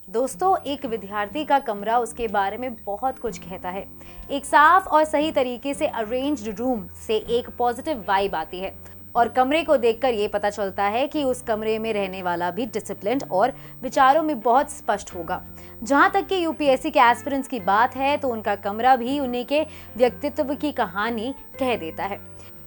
दोस्तों, एक विद्यार्थी का कमरा उसके बारे में बहुत कुछ कहता है। एक साफ और सही तरीके से अरेंज्ड रूम से एक पॉजिटिव वाइब आती है और कमरे को देखकर ये पता चलता है कि उस कमरे में रहने वाला भी डिसिप्लिन्ड और विचारों में बहुत स्पष्ट होगा। जहां तक कि यूपीएससी के एस्पिरेंट्स की बात है तो उनका कमरा भी उन्हीं के व्यक्तित्व की कहानी कह देता है।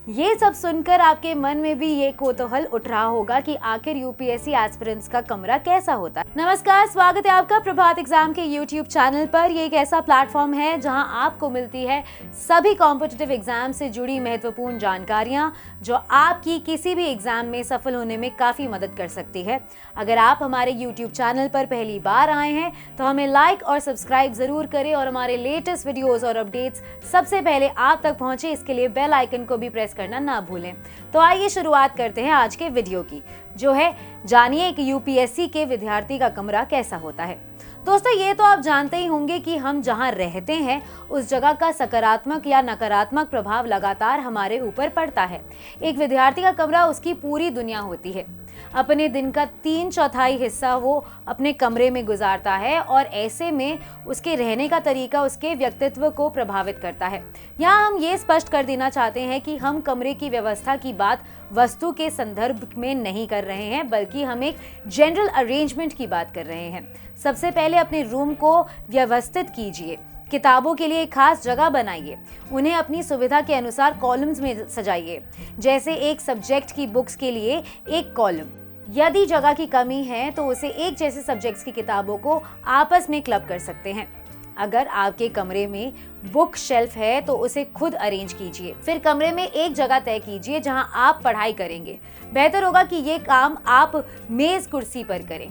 ये सब सुनकर आपके मन में भी ये कौतूहल उठ रहा होगा कि आखिर यूपीएससी एस्पिरेंट्स का कमरा कैसा होता है। नमस्कार, स्वागत है आपका प्रभात एग्जाम के यूट्यूब चैनल पर। ये एक ऐसा प्लेटफॉर्म है जहां आपको मिलती है सभी कॉम्पिटिटिव एग्जाम से जुड़ी महत्वपूर्ण जानकारियां जो आपकी किसी भी एग्जाम में सफल होने में काफी मदद कर सकती है। अगर आप हमारे यूट्यूब चैनल पर पहली बार आए हैं तो हमें लाइक और सब्सक्राइब जरूर करें और हमारे लेटेस्ट वीडियोस और अपडेट्स सबसे पहले आप तक पहुंचे, इसके लिए बेल आइकन को भी प्रेस करना ना भूलें। तो आइए शुरुआत करते हैं आज के वीडियो की, जो है जानिए कि यूपीएससी के विद्यार्थी का कमरा कैसा होता है। दोस्तों, ये तो आप जानते ही होंगे कि हम जहां रहते हैं उस जगह का सकारात्मक या नकारात्मक प्रभाव लगातार हमारे ऊपर पड़ता है। एक विद्यार्थी का कमरा उसकी पूरी दुनिया होती है। अपने दिन का 3/4 हिस्सा वो अपने कमरे में गुजारता है और ऐसे में उसके रहने का तरीका उसके व्यक्तित्व को प्रभावित करता है। यहाँ हम ये स्पष्ट कर देना चाहते हैं कि हम कमरे की व्यवस्था की बात वस्तु के संदर्भ में नहीं कर रहे हैं, बल्कि हम एक जनरल अरेंजमेंट की बात कर रहे हैं। सबसे पहले अपने रूम को व्यवस्थित कीजिए। किताबों के लिए एक खास जगह बनाइए। उन्हें अपनी सुविधा के अनुसार कॉलम्स में सजाइए। जैसे एक सब्जेक्ट की बुक्स के लिए एक कॉलम। यदि जगह की कमी है तो उसे एक जैसे सब्जेक्ट्स की किताबों को आपस में क्लब कर सकते हैं। अगर आपके कमरे में बुक शेल्फ है तो उसे खुद अरेंज कीजिए। फिर कमरे में एक जगह तय कीजिए जहां आप पढ़ाई करेंगे। बेहतर होगा कि ये काम आप मेज कुर्सी पर करें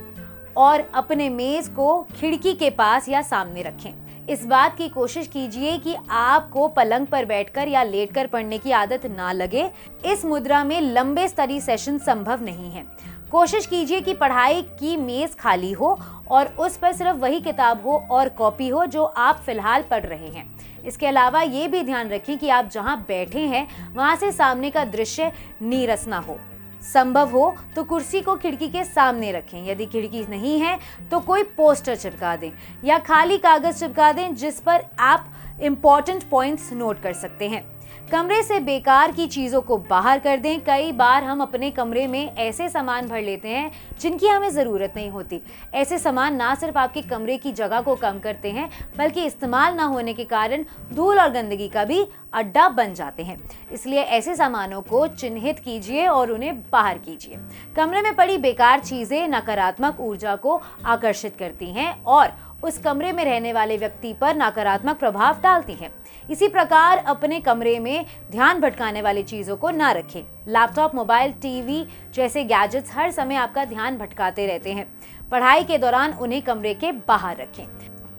और अपने मेज को खिड़की के पास या सामने रखें। इस बात की कोशिश कीजिए कि आपको पलंग पर बैठकर या लेटकर पढ़ने की आदत ना लगे। इस मुद्रा में लंबे स्टडी सेशन संभव नहीं है। कोशिश कीजिए कि पढ़ाई की मेज खाली हो और उस पर सिर्फ वही किताब हो और कॉपी हो जो आप फिलहाल पढ़ रहे हैं। इसके अलावा ये भी ध्यान रखें कि आप जहां बैठे हैं वहां से सामने का दृश्य नीरस ना हो। संभव हो तो कुर्सी को खिड़की के सामने रखें। यदि खिड़की नहीं है तो कोई पोस्टर चिपका दें या खाली कागज चिपका दें जिस पर आप इम्पोर्टेंट पॉइंट्स नोट कर सकते हैं। कमरे से बेकार की चीजों को बाहर कर दें। कई बार हम अपने कमरे में ऐसे सामान भर लेते हैं जिनकी हमें जरूरत नहीं होती। ऐसे सामान ना सिर्फ आपके कमरे की जगह को कम करते हैं, बल्कि इस्तेमाल ना होने के कारण धूल और गंदगी का भी अड्डा बन जाते हैं। इसलिए ऐसे सामानों को चिन्हित कीजिए और उन्हें बाहर कीजिए। कमरे में पड़ी बेकार चीजें नकारात्मक ऊर्जा को आकर्षित करती हैं और उस कमरे में रहने वाले व्यक्ति पर नकारात्मक प्रभाव डालती हैं। इसी प्रकार अपने कमरे में ध्यान भटकाने वाली चीजों को ना रखें। लैपटॉप, मोबाइल, टीवी जैसे गैजेट्स हर समय आपका ध्यान भटकाते रहते हैं। पढ़ाई के दौरान उन्हें कमरे के बाहर रखें।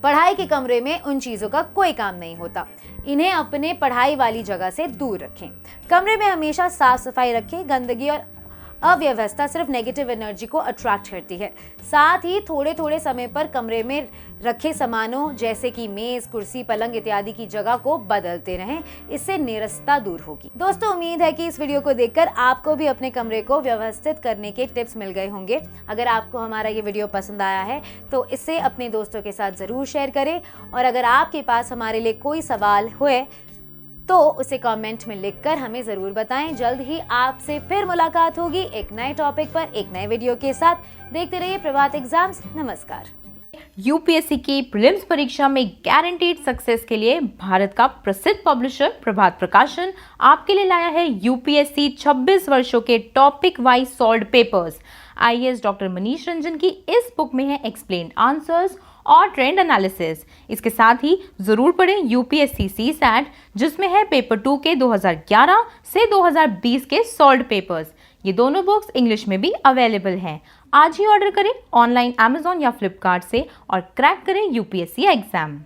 पढ़ाई के कमरे में उन चीजों का कोई काम नहीं होता। इन्हें अपने पढ़ाई वाली जगह से दूर रखें। कमरे में हमेशा साफ सफाई रखें। गंदगी और अव्यवस्था सिर्फ नेगेटिव एनर्जी को अट्रैक्ट करती है। साथ ही थोड़े थोड़े समय पर कमरे में रखे सामानों जैसे कि मेज, कुर्सी, पलंग इत्यादि की जगह को बदलते रहें। इससे नीरसता दूर होगी। दोस्तों, उम्मीद है कि इस वीडियो को देखकर आपको भी अपने कमरे को व्यवस्थित करने के टिप्स मिल गए होंगे। अगर आपको हमारा ये वीडियो पसंद आया है तो इसे अपने दोस्तों के साथ जरूर शेयर करें और अगर आपके पास हमारे लिए कोई सवाल हुए तो उसे कमेंट में लिखकर हमें जरूर बताएं। जल्द ही आपसे फिर मुलाकात होगी एक नए टॉपिक पर एक नए वीडियो के साथ। देखते रहिए प्रभात एग्जाम्स। नमस्कार। यूपीएससी की प्रीलिम्स परीक्षा में गारंटीड सक्सेस के लिए भारत का प्रसिद्ध पब्लिशर प्रभात प्रकाशन आपके लिए लाया है यूपीएससी 26 वर्षों के topic wise solved papers. IAS doctor Manish Ranjan की इस बुक में है एक्सप्लेन्ड आंसर्स और ट्रेंड एनालिसिस। इसके साथ ही जरूर पढ़ें यूपीएससी सीसैट, जिसमें है पेपर 2 के 2011 से 2020 के सॉल्व्ड पेपर्स। ये दोनों बुक्स इंग्लिश में भी अवेलेबल हैं। आज ही ऑर्डर करें ऑनलाइन अमेजॉन या फ्लिपकार्ट से और क्रैक करें यूपीएससी एग्जाम।